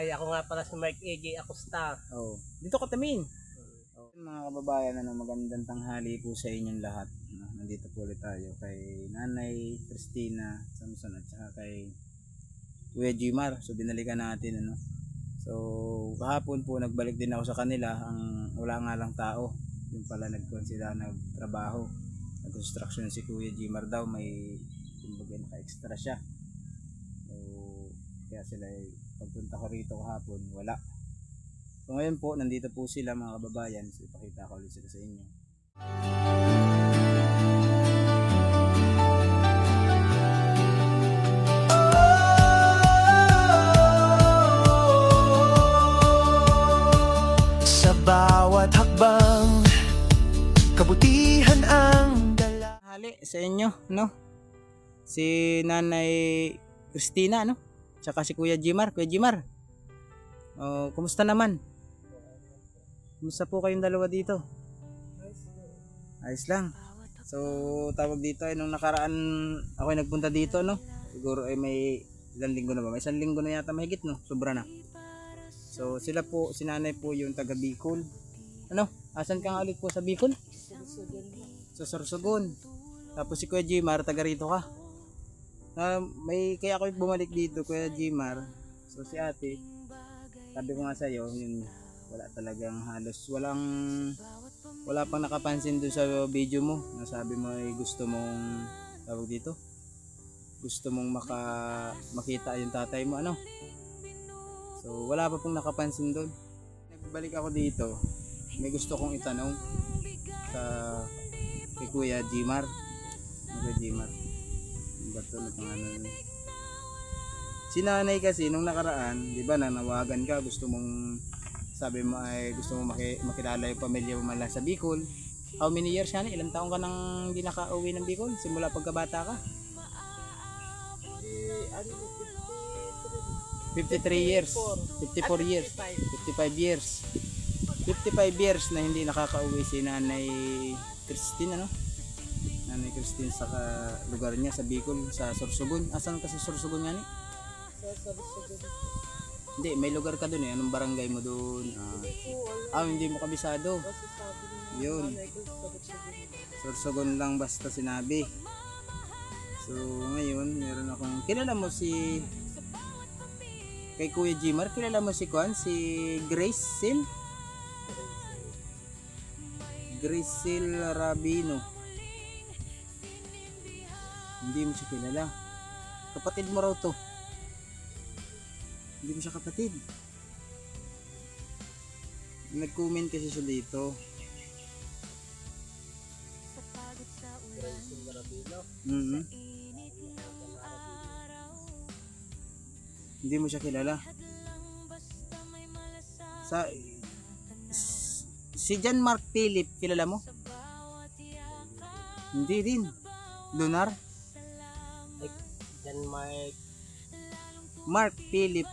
Ay, ako nga pala si Mike A.J. Acosta. Oh, dito ka tamin. Oh, mga kababayan, magandang tanghali po sa inyong lahat. Nandito po ulit tayo kay Nanay Cristina Samson at saka kay Kuya Jimar. So binalikan natin So kahapon po nagbalik din ako sa kanila, ang wala nga lang tao. Yung pala sila nagtrabaho. Nag-construction si Kuya Jimar daw, may kumbaga naka-extra siya. So kaya sila pagpunta ko rito kahapon, wala. So ngayon po, nandito po sila mga kababayan. So ipakita ko ulit sila sa inyo. Sa bawat hakbang, kabutihan ang dala. Hali sa inyo, no? Si Nanay Cristina, no? Tsaka si Kuya Jimar. Kuya Jimar, kumusta naman? Kumusta po kayong dalawa dito? Ayos lang. So tawag dito ay nung nakaraan ako ay nagpunta dito, no? Siguro ay may ilang linggo na ba? May isang linggo na yata mahigit, no? Sobra na. So sila po, si Nanay po yung taga Bicol. Ano? Asan ka nga ulit po sa Bicol? Sa Sorsogon. Tapos si Kuya Jimar, taga rito ka. Kaya ako bumalik dito, Kuya Jimar. So si ate, sabi ko nga sa'yo, yun, wala talagang halos, wala pang nakapansin doon sa video mo. Nasabi mo ay gusto mong, tawag dito, gusto mong makita yung tatay mo, ano. So wala pa pong nakapansin doon. Nagbalik ako dito, may gusto kong itanong kay Kuya Jimar. Kuya Jimar, bato na pangalan. Si Nanay kasi nung nakaraan, di ba, nanawagan ka, sabi mo ay gusto mo makilala yung pamilya mo mala sa Bicol. How many years yan? Ilang taong ka nang hindi nakauwi ng Bicol? Simula pagkabata ka? 53 years. 54 years. 55 years. 55 years na hindi nakakauwi si Nanay Cristina, no? Nanay Cristina sa lugar niya sa Bicol, sa Sorsogon. Asan ka sa Sorsogon nga ni? Sa Sorsogon. Hindi, may lugar ka doon eh. Anong barangay mo doon? Hindi mo kabisado. Yun. Sorsogon lang basta sinabi. So ngayon, meron akong, kilala mo si kay Kuya Jimar, kilala mo si Grace Rabino. Hindi mo siya kilala. Kapatid mo raw to. Hindi mo siya kapatid. Nag-comment kasi siya dito. Hindi mo siya kilala. Si John Mark Philip, kilala mo? Hindi din. Lunar? Jan Mark Philip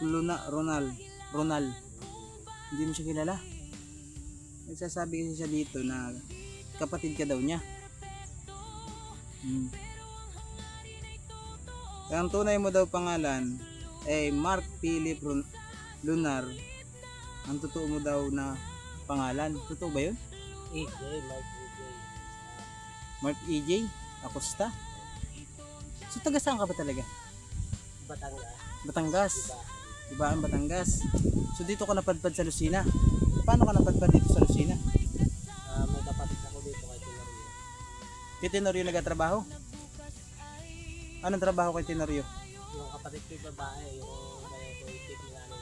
Ronald. Hindi mo siya kilala. Nagsasabi kasi siya dito na kapatid ka daw niya. Kaya ang tunay mo daw pangalan ay Mark Philip Lunar. Ang totoo mo daw na pangalan. Totoo ba yun? A.J. Mark E.J. Acosta. So taga saan ka ba talaga? Batangas. Diba ang Batangas? So dito ka napadpad sa Lucena. Paano ka napadpad dito sa Lucena? May kapatid ako dito kay Tenorio. Kay Tenorio nagtatrabaho? Anong trabaho kay Tenorio? Yung kapatid ko yung babae, yung tip ni nanay.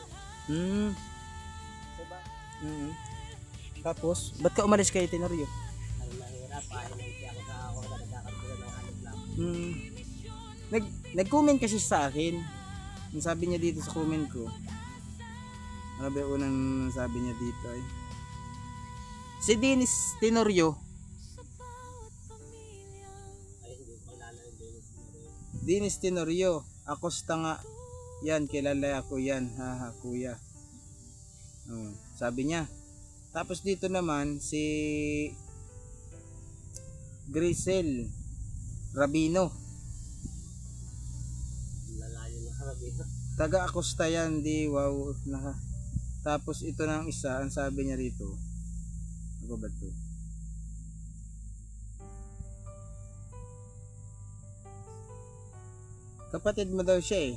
Diba? Tapos, ba't ka umalis kay Tenorio? Ano mahirap, ayaw na ako sa ako na nagkakaroon ng hanap lang. Nag-comment kasi sa akin. Ang sabi niya dito sa comment ko, ano ba yung unang sabi niya dito ay, si Dennis Tenorio. Ay, hindi ko kilala yung Dennis Tenorio. Acosta nga. Yan, kilala ako yan. Haha, kuya. Sabi niya. Tapos dito naman, si Grisel Rabino. Lalayo na Rabino. Taga Acosta yan, di wow. Tapos ito ng isa, ang sabi niya rito. Ano ba to? Kapatid mo daw siya eh.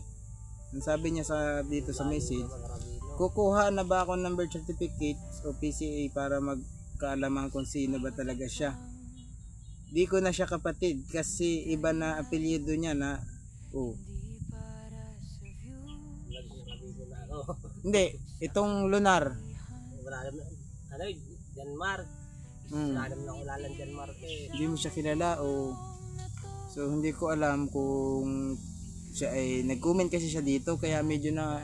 Ang sabi niya sa dito sa message, kukuha na ba ako ng birth certificate o PCA para magkaalaman kung sino ba talaga siya. Di ko na siya kapatid kasi iba na apelyido niya na Hindi, itong Lunar. Ano, Janmar. Wala naman ako lalang Janmar eh. Hindi mo siya kilala o so hindi ko alam kung siya ay nag-comment kasi siya dito kaya medyo na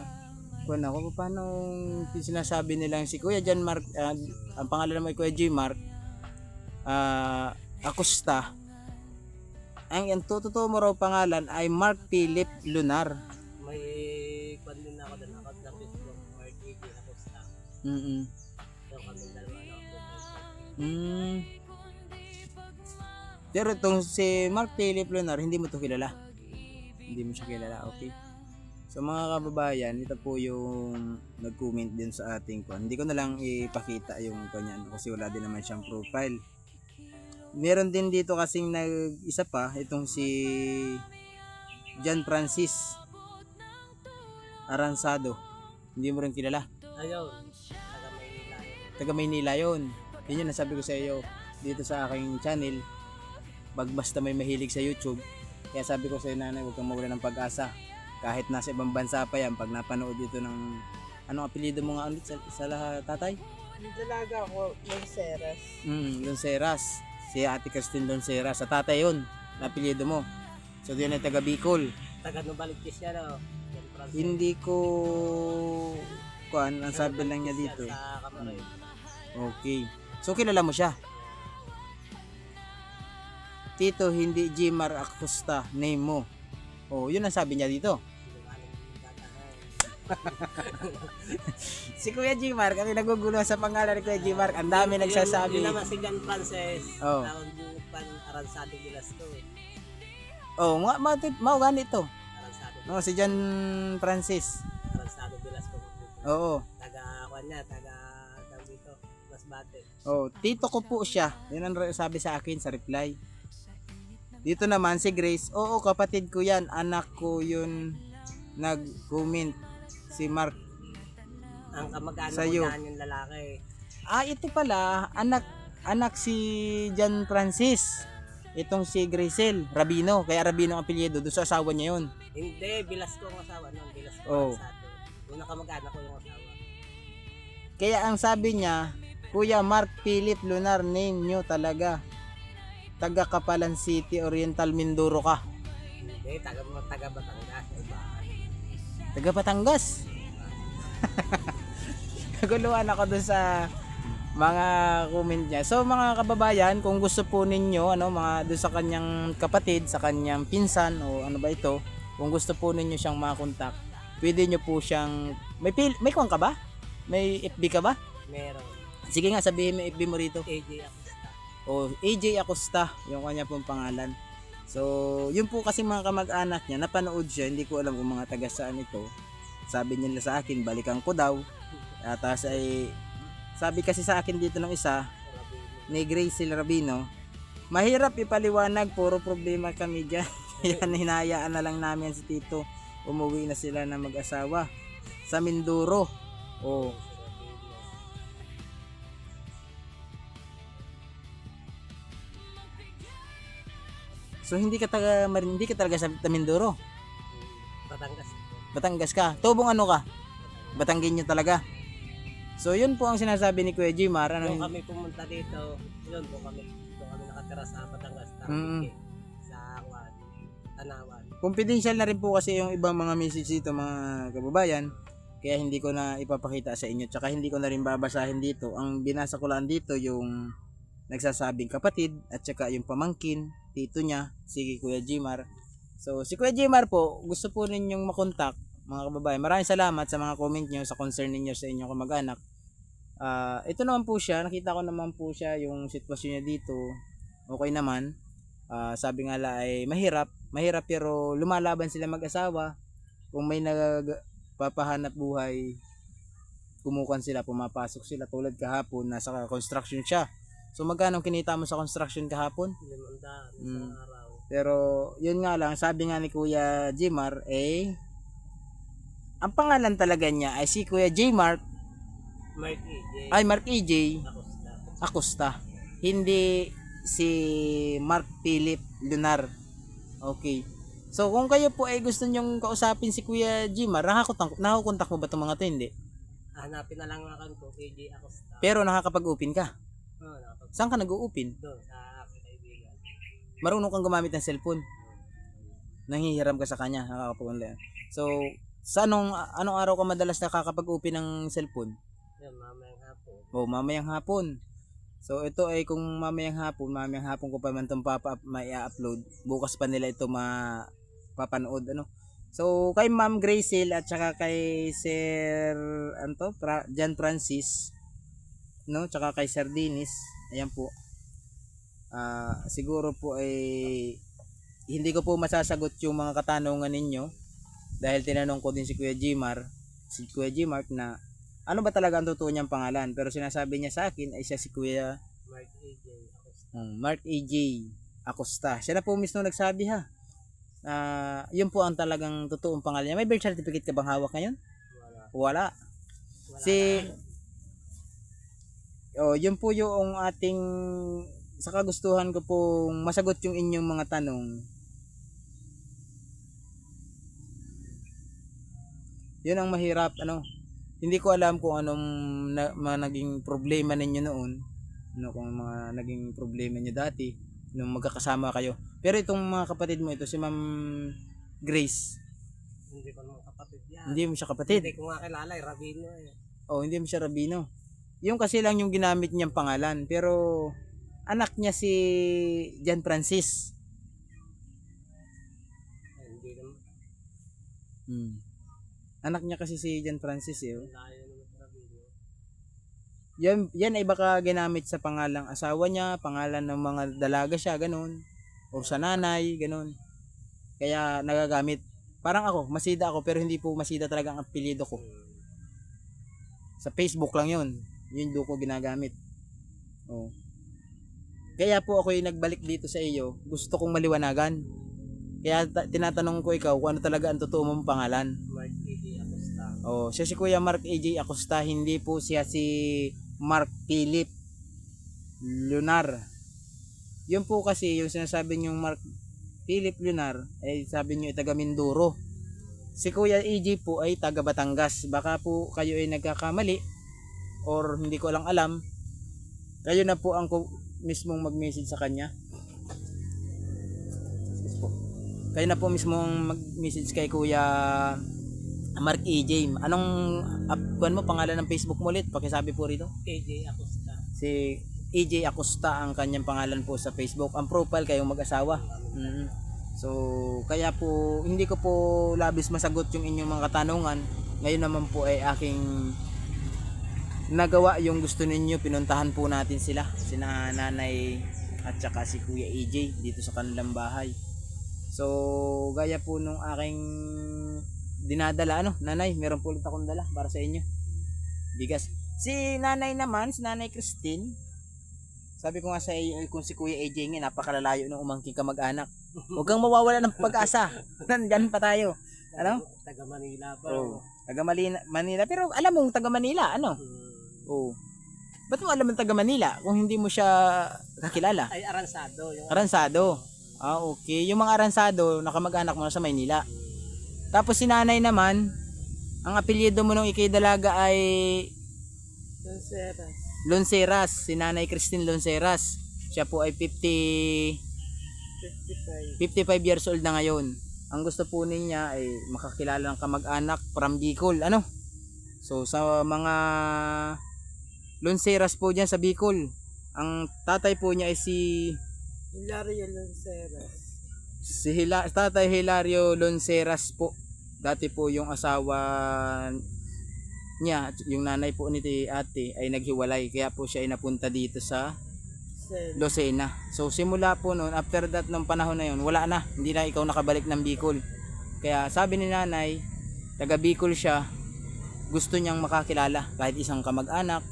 kung ako paano sinasabi nilang si Kuya Jan Mark ang pangalan mo ay Kuya J Mark Acosta. Ang totoo mo raw pangalan ay Mark Philip Lunar. May kwan din ako doon ako sa Facebook, Mark Philip Acosta. So kami dalawa na ako. Pero itong si Mark Philip Lunar, hindi mo to kilala. Hindi mo siya kilala, okay. So mga kababayan, ito po yung nag-comment din sa ating kwan. Hindi ko na lang ipakita yung kanyan kasi wala din naman siyang profile. Meron din dito kasing isa pa, itong si John Francis Aransado. Hindi mo rin kilala. Ayun, taga Maynila yun. Taga Maynila yun. Yun yung nasabi ko sa iyo dito sa aking channel. Basta may mahilig sa YouTube. Kaya sabi ko sa iyo, nanay, huwag kang mawala ng pag-asa. Kahit nasa ibang bansa pa yan, pag napanood dito ng anong apelyido mo nga ulit sa tatay? Dalaga ako, Lonceras. Lonceras. Si Ate Christine Lonceras. Sa tatay yun, na apelyido mo. So yun ay taga Bicol. Taga Nubaligtis yan o. Hindi ko ang sabi lang niya dito. Sa Kamaroy. Okay. So kilala mo siya? Tito, hindi Jimar Acosta, name mo. Oh, yun ang sabi niya dito. Si Kuya Jimar, kami nagugulo sa pangalan ni Kuya Jimar. Ang dami nagsasabi. Yun naman si John Francis. Oh. Tawag yung Aransado Velasco eh. Oh, mga ganito. Aransado. Oh, si John Francis. Aransado Velasco. Oo. Taga dito, Masbate. Oh, tito ko po siya. Yun ang sabi sa akin sa reply. Dito naman si Grace, oo kapatid ko yan, anak ko yun nag-comment si Mark. Ang kamag-anak Sa'yo. ko yan yung lalaki. Ito pala, anak si John Francis. Itong si Gracel Rabino, kaya Rabino ang apelyido, doon sa asawa niya yun. Hindi, Velasco ang asawa nun. Velasco Oh. Aransado. Yung kamag-anak ko yung asawa. Kaya ang sabi niya, Kuya Mark Philip Lunar, name nyo talaga. Taga Kapalan City, Oriental Mindoro ka. Hindi, taga Batangas. Iba. Taga Batangas. Naguluhan ako dun sa mga comment niya. So mga kababayan, kung gusto po ninyo mga dun sa kanyang kapatid, sa kanyang pinsan o ano ba ito, kung gusto po ninyo siyang makontak, pwede nyo po siyang may kuwan ka ba? May FB ka ba? Meron. Sige nga, sabihin mo FB mo rito. AJ Acosta. O AJ Acosta, yung kanya pong pangalan. So, yun po kasi mga kamag-anak niya, napanood siya, hindi ko alam kung mga taga saan ito. Sabi nila sa akin, balikan ko daw. At ay sabi kasi sa akin dito ng isa, ni Gracel Rabino, mahirap ipaliwanag, puro problema kami dyan. Kaya hinayaan na lang namin si Tito. Umuwi na sila na mag-asawa sa Mindoro. Oh. So hindi ka talaga sa Mindoro. Batangas. Batangas ka. Tubong ano ka? Batanggenyo talaga. So yun po ang sinasabi ni Kuya Jimar. Doon kami pumunta dito. Doon kami nakatira sa Batangas. Sa Tanawan. Confidential na rin po kasi yung ibang mga message dito mga kababayan. Kaya hindi ko na ipapakita sa inyo. Tsaka hindi ko na rin babasahin dito. Ang binasa ko lang dito yung nagsasabing kapatid at tsaka yung pamangkin, tito niya, si Kuya Jimar. So si Kuya Jimar po, gusto po ninyong makontak mga kababayan. Maraming salamat sa mga comment nyo, sa concern ninyo sa inyong kamag-anak. Ito naman po siya, nakita ko naman po siya yung sitwasyon niya dito. Okay naman. Sabi nga la ay mahirap pero lumalaban sila mag-asawa. kung may nagpapahanap buhay, kumukan sila, pumapasok sila. Tulad kahapon, nasa construction siya. So magkano kinita mo sa construction kahapon? 500 Mm. sa araw. Pero yun nga lang, sabi nga ni Kuya Jmar, ang pangalan talaga niya ay si Kuya Jmar, Mark EJ. ay Mark EJ Acosta. Acosta. Hindi si Mark Philip Lunar. Okay. So kung kayo po ay gusto nyong kausapin si Kuya Jmar, nakakontak mo ba itong mga to? Hindi. Hanapin na lang ang account ko, EJ Acosta. Pero nakakapag-open ka. Nakapag Saan ka nag-open? doon sa aking kaibigan. Marunong kang gumamit ng cellphone. Nanghihiram ka sa kanya, nakakapag-online. So, sa anong araw ka madalas nakakapag-open ng cellphone? Yan, mamayang hapon. O, mamayang hapon. So, ito ay kung mamayang hapon ko pa man itong mai-upload. Bukas pa nila ito mapapanood, ano. So, kay Ma'am Gracel at saka kay Sir John Francis, no, tsaka kay Sir Dennis, ayan po. Siguro po ay hindi ko po masasagot yung mga katanungan ninyo dahil tinanong ko din si Kuya Jmar na ano ba talaga ang totoo niyang pangalan, pero sinasabi niya sa akin ay siya si Kuya Mark EJ Acosta. Mark AJ Acosta. Siya na po mismo nagsabi ha. Yun po ang talagang totoong pangalan niya. May birth certificate ka bang hawak ngayon? Wala. Si yun po yung ating sa kagustuhan ko pong masagot yung inyong mga tanong. Yun ang mahirap, ano. Hindi ko alam kung anong mga naging problema ninyo noon. Ano kung mga naging problema niyo dati nung magkakasama kayo. Pero itong mga kapatid mo ito, si Ma'am Grace, Hindi ko naman kapatid yan. hindi mo siya kapatid. Hindi ko nga kilala, Rabino eh. Oh, hindi mo siya Rabino. Yung kasi lang yung ginamit niyang pangalan, pero anak niya si John Francis. Hindi naman. Anak niya kasi si John Francis eh. Layo naman sa Rabino. Yan ay baka ginamit sa pangalang asawa niya, pangalan ng mga dalaga siya, ganun. O sa nanay, ganun. Kaya nagagamit. Parang ako, Masida ako, pero hindi po Masida talaga ang apelyido ko. Sa Facebook lang yun. Yun doon ko ginagamit. Oh. Kaya po ako yung nagbalik dito sa iyo. Gusto kong maliwanagan. Kaya tinatanong ko ikaw kung ano talaga ang totoo mong pangalan. Mark EJ Acosta. Oh, siya si Kuya Mark AJ Acosta, hindi po siya si Mark Philip Lunar. Yun po kasi yung sinasabi niyong Mark Philip Lunar ay sabi niyo taga Mindoro. Si Kuya AJ po ay taga Batangas. Baka po kayo ay nagkakamali or hindi ko lang alam. Kayo na po ang mismong mag-message sa kanya. Kayo na po mismong mag-message kay Kuya Mark AJ. Anong mo pangalan ng Facebook mo ulit? Pakisabi po rito. EJ Acosta. Si AJ Acosta ang kanyang pangalan po sa Facebook. Ang profile kayong mag-asawa. So, kaya po hindi ko po labis masagot yung inyong mga katanungan. Ngayon naman po ay aking nagawa yung gusto ninyo. Pinuntahan po natin sila, sina nanay at saka si Kuya AJ dito sa kanilang bahay. So, gaya po nung aking dinadala, nanay, meron po ulit akong dala para sa inyo. Bigas. Si nanay naman, si Nanay Christine, sabi ko nga sa iyo, kung si Kuya AJ nga, napakalalayo ng umangking kamag-anak. Huwag kang mawawala ng pag-asa. Nandyan pa tayo. Ano? Taga Manila pa. Oh, taga Manila. Pero alam mong taga Manila, ano? Oh. Ba't mo alam ng taga Manila kung hindi mo siya kakilala? Ay, Aransado. Yung Aransado. Okay. Yung mga Aransado, nakamag-anak mo na sa Maynila. Tapos si nanay naman, ang apelyido mo nung ikay dalaga ay Lonceras. Lonceras. Si Nanay Christine Lonceras. Siya po ay 55 years old na ngayon. Ang gusto po niya ay makakilala ng kamag-anak from Bicol. Ano? So sa mga Lonceras po dyan sa Bicol, ang tatay po niya ay si Hilario Lonceras. Tatay Hilario Lonceras po. Dati po yung asawa niya, yung nanay po ni ate ay naghiwalay, kaya po siya ay napunta dito sa Lucena. So simula po noon, after that nung panahon na yun, wala na, hindi na ikaw nakabalik ng Bicol. Kaya sabi ni nanay, taga Bicol siya, gusto niyang makakilala kahit isang kamag-anak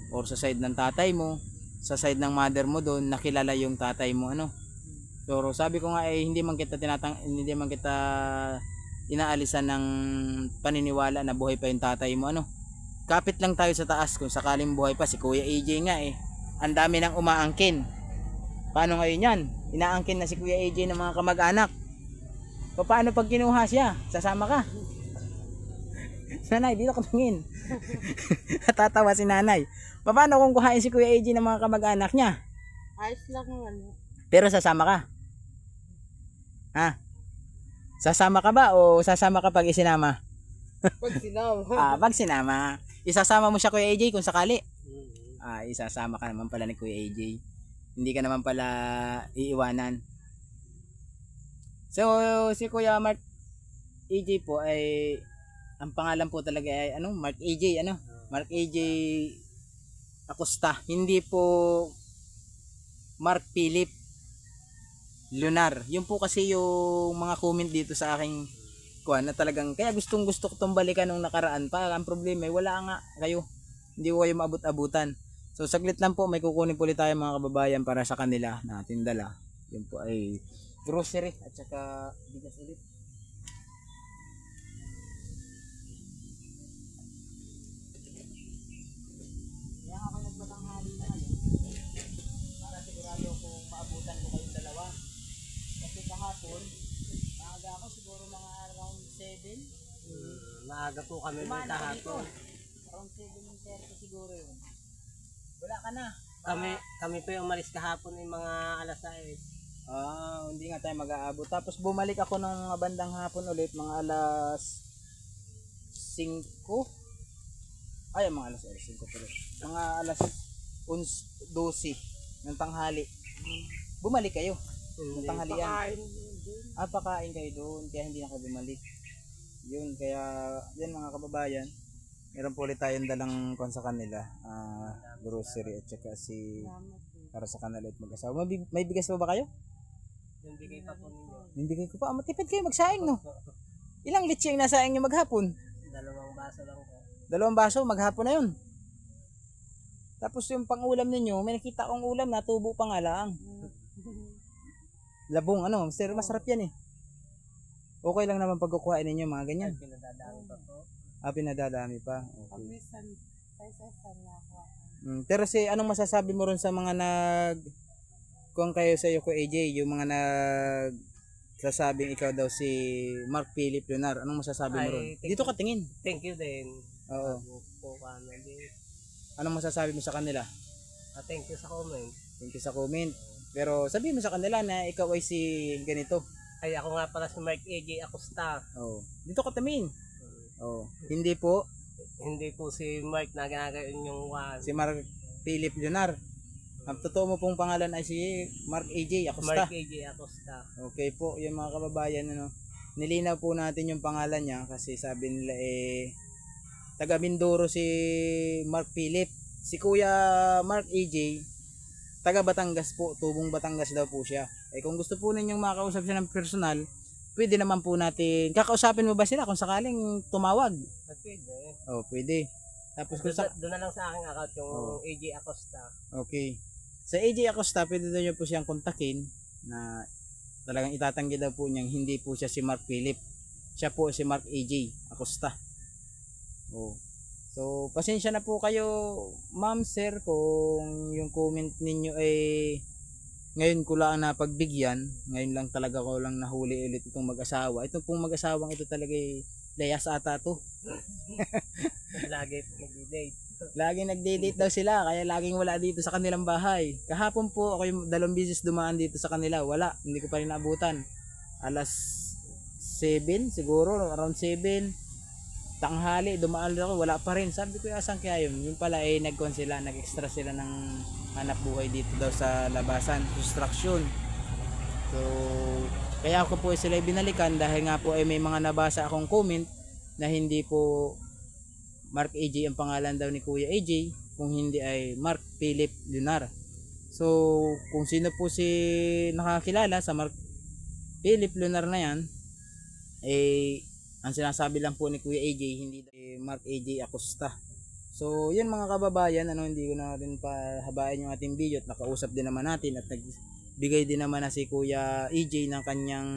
or sa side ng tatay mo, sa side ng mother mo doon, nakilala yung tatay mo ano. So sabi ko nga hindi man kita inaalisan ng paniniwala na buhay pa yung tatay mo ano. Kapit lang tayo sa taas kung sakaling buhay pa si Kuya AJ nga Ang dami nang umaangkin. Paano ngayon yan? Inaangkin na si Kuya AJ ng mga kamag-anak. Paano pag kinuha siya? Sasama ka? Nanay, dito ka tingin. Tatawa si nanay. Paano kung kuhain si Kuya AJ ng mga kamag-anak niya? Ayos lang ano. Pero sasama ka? Ha? Sasama ka ba o sasama ka pag isinama? Pag sinama. Pag sinama. Isasama mo siya Kuya AJ kung sakali. Isasama ka naman pala ni Kuya AJ. Hindi ka naman pala iiwanan. So si Kuya Mark AJ po ay ang pangalan po talaga ay Mark AJ Mark AJ Acosta. Hindi po Mark Philip Lunar. Yun po kasi yung mga comment dito sa aking kuan na talagang kaya gusto ko tong balikan nung nakaraan pa. Ang problema ay wala nga kayo. Hindi ko kayo maabot-abutan. So saglit lang po, may kukunin po ulit tayo mga kababayan para sa kanila na tindala. Yun po ay grocery at saka bigas ulit. Kaya ako nagbatanghali na para sigurado kung maabutan ko kayong dalawa. Kasi kahapon, maaga ako siguro mga around 7. Maaga po kami Kumain dito ako hapon. Around 7:30 siguro yun. Wala ka na. Kami po yung umalis kahapon ng mga alas 6. Hindi nga tayo mag-aabot. Tapos bumalik ako ng bandang hapon ulit, mga alas 5. Ay, mga alas 5 pala. Mga alas 12 ng tanghali. Bumalik kayo. Ng tanghalian. Pakain din. Pakain kayo doon, kaya hindi na kayo bumalik. Yun, kaya yan mga kababayan. Meron po ulit tayong dalang kon sa kanila, grocery at saka para sa kanila at mag-asawa. May bigas pa ba kayo? Yung bigay pa po ninyo. Yung bigay ko pa. Matipid kayo magsaing, no? Ilang litsi yung nasaing nyo maghapon? 2 baso lang po. 2 baso, maghapon na yun. Tapos yung pang-ulam ninyo, may nakita akong ulam na tubo pa nga lang. Labong, pero masarap yan Okay lang naman pagkukuhain ninyo mga ganyan. Pinadadami pa po. Pinadadami pa. Okay. Pagbisan. Paisasan na ako. Pero anong masasabi mo ron sa mga kung kayo sa iyo ko AJ, yung mga sasabing ikaw daw si Mark Philip Lunar, anong masasabi mo ron? Dito ka tingin. Thank you din. Oo. Po kami din. Anong masasabi mo sa kanila? Thank you sa comment. Thank you sa comment. Pero sabihin mo sa kanila na ikaw ay si ganito. Ay ako nga pala si Mark AJ Acosta. Dito ka tingin. Hindi po Hindi po si Mark na ginagayon yung si Mark Philip Lunar. Ang totoo mo pong pangalan ay si Mark AJ Acosta. Mark AJ Acosta. Okay po, yung mga kababayan nilinaw po natin yung pangalan niya kasi sabi nila taga Mindoro si Mark Philip. Si Kuya Mark AJ taga Batangas po, tubong Batangas daw po siya. Kung gusto po ninyong makausap siya ng personal, pwede naman po natin. Kakausapin mo ba sila kung sakaling tumawag? Pwede. Pwede. Tapos Doon na lang sa aking account yung AJ Acosta. Okay. Sa AJ Acosta, pwede daw nyo po siyang kontakin na talagang itatanggi daw po niyang hindi po siya si Mark Philip. Siya po si Mark AJ Acosta. So, pasensya na po kayo, ma'am, sir, kung yung comment ninyo ay ngayon ko lang napagbigyan. Ngayon lang talaga ko lang nahuli ulit itong mag-asawa. Ito pong mag-asawang ito talaga layas ata to. Lagi nag-date. Laging nagde-date daw sila, kaya laging wala dito sa kanilang bahay. Kahapon po ako yung 2 beses dumaan dito sa kanila, wala, hindi ko pa rin naabutan. Alas 7 siguro, around 7 tanghali, dumaan ako, wala pa rin. Sabi ko, asan kaya yun? Yung pala nag-extra sila ng hanap buhay dito daw sa labasan, construction. So, kaya ako po sila binalikan dahil nga po may mga nabasa akong comment na hindi po Mark AJ ang pangalan daw ni Kuya AJ, kung hindi ay Mark Philip Lunar. So, kung sino po si nakakilala sa Mark Philip Lunar na yan, Ang sinasabi lang po ni Kuya AJ, hindi Mark AJ Acosta. So, yun mga kababayan, hindi ko na rin pahabain yung ating video at nakausap din naman natin at nagbigay din naman na si Kuya AJ ng kanyang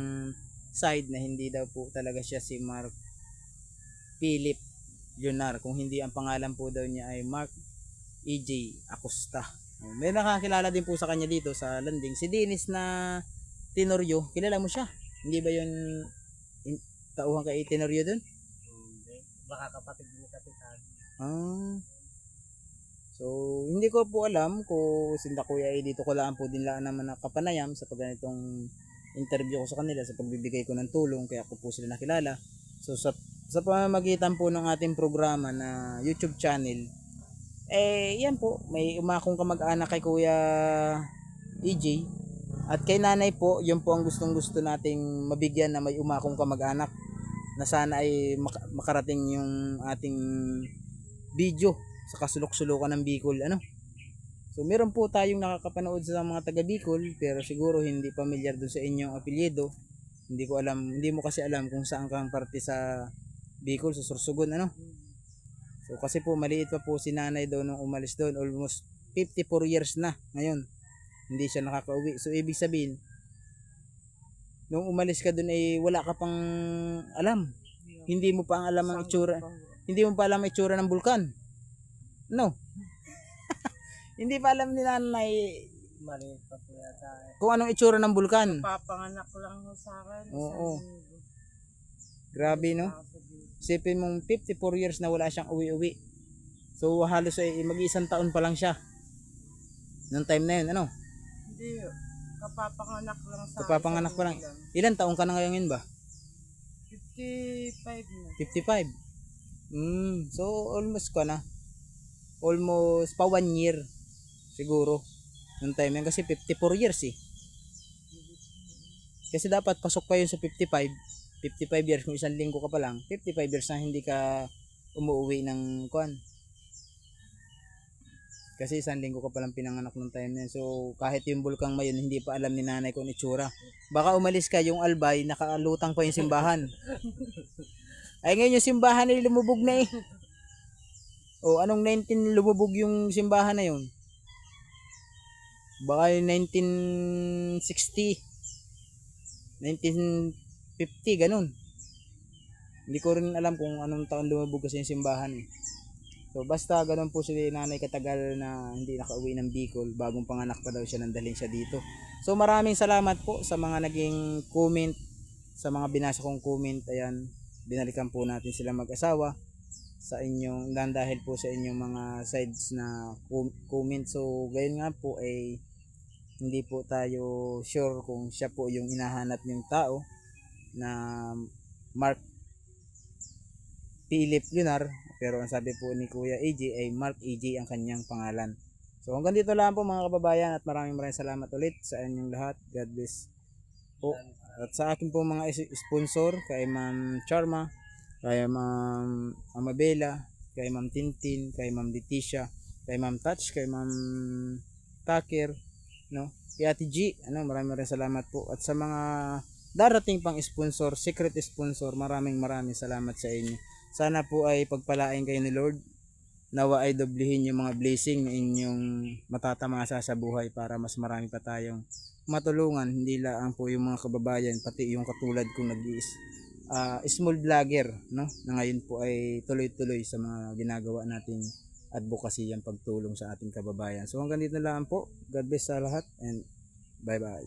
side na hindi daw po talaga siya si Mark Philip Lunar. Kung hindi, ang pangalan po daw niya ay Mark AJ Acosta. May nakakilala din po sa kanya dito sa landing, si Dennis na Tenorio. Kilala mo siya? Hindi ba yun tauhan kay Tenorio dun? Hindi. Baka kapatid ni Kapitan. So, hindi ko po alam kung sinda Kuya ay dito ko lang po din lang naman nakapanayam sa pagganitong interview ko sa kanila sa pagbibigay ko ng tulong kaya ako po sila nakilala. So, sa pamamagitan po ng ating programa na YouTube channel, yan po, may umakong kamag-anak kay Kuya EJ at kay nanay po, yun po ang gustong gusto nating mabigyan na may umakong kamag-anak na sana ay makarating yung ating video sa kasulok-sulukan ng Bicol. So meron po tayong nakakapanood sa mga taga Bicol pero siguro hindi pamilyar dun sa inyong apelyido. Hindi ko alam, hindi mo kasi alam kung saan kang parte sa Bicol, sa Sorsogon, So kasi po maliit pa po si nanay daw nung umalis doon, almost 54 years na ngayon. Hindi siya nakakauwi. So ibig sabihin, nung umalis ka doon ay wala ka pang alam. Hindi mo pa alam ang itsura. Hindi mo pa alam ang itsura ng bulkan. No. Hindi pa alam ni nanay Maliit pa po yata. kung anong itsura ng bulkan. Papanganak lang ho sa akin. Oo. Grabe, no? Isipin mong 54 years na wala siyang uwi-uwi. So halos ay mag-isang taon pa lang siya. Noong time na yun, Hindi. Kapapanganak lang sa Kapapanganak pa lang. Ilan taon ka na ngayon ba? 55 na. 55. So almost ka na. Almost pa 1 year siguro. Noong time yun kasi 54 years eh. Kasi dapat pasok pa yun sa 55 years, kung isang linggo ka pa lang, 55 years na hindi ka umuwi ng kuan. Kasi isang linggo ka pa lang pinanganak nung time na yun. So kahit yung bulkang mayon hindi pa alam ni nanay kung itsura. Baka umalis ka yung albay, nakalutang pa yung simbahan. Ay ngayon yung simbahan ay lumubog na eh. O anong 19 lumubog yung simbahan na yun? Baka yung 1960, 1950, ganun. Hindi ko rin alam kung anong taon lumubog kasi yung simbahan eh. So basta ganun po si nanay katagal na hindi nakauwi ng Bicol, bagong panganak pa daw siya, nandalhin siya dito. So maraming salamat po sa mga naging comment, sa mga binasa kong comment. Ayan, binalikan po natin sila mag-asawa sa inyong dahil po sa inyong mga sides na comment. So gayon nga po ay hindi po tayo sure kung siya po yung hinahanap yung tao na Mark Philip Lunar, pero ang sabi po ni Kuya AJ ay Mark AJ ang kanyang pangalan. So hanggang dito lang po mga kababayan at maraming salamat ulit sa inyong lahat. God bless po. At sa akin po mga sponsor, kay Ma'am Charma, kay Ma'am Amabela, kay Ma'am Tintin, kay Ma'am Leticia, kay Ma'am Touch, kay Ma'am Taker, kay Ate G, maraming salamat po. At sa mga darating pang sponsor, secret sponsor, maraming salamat sa inyo. Sana po ay pagpalain kayo ni Lord. Nawa ay doblehin yung mga blessing na inyong matatamasa sa buhay para mas marami pa tayong matulungan. Hindi lang po yung mga kababayan, pati yung katulad kong small vlogger, na ngayon po ay tuloy-tuloy sa mga ginagawa nating advocacy, ang pagtulong sa ating kababayan. So hanggang dito lang po. God bless sa lahat and bye-bye.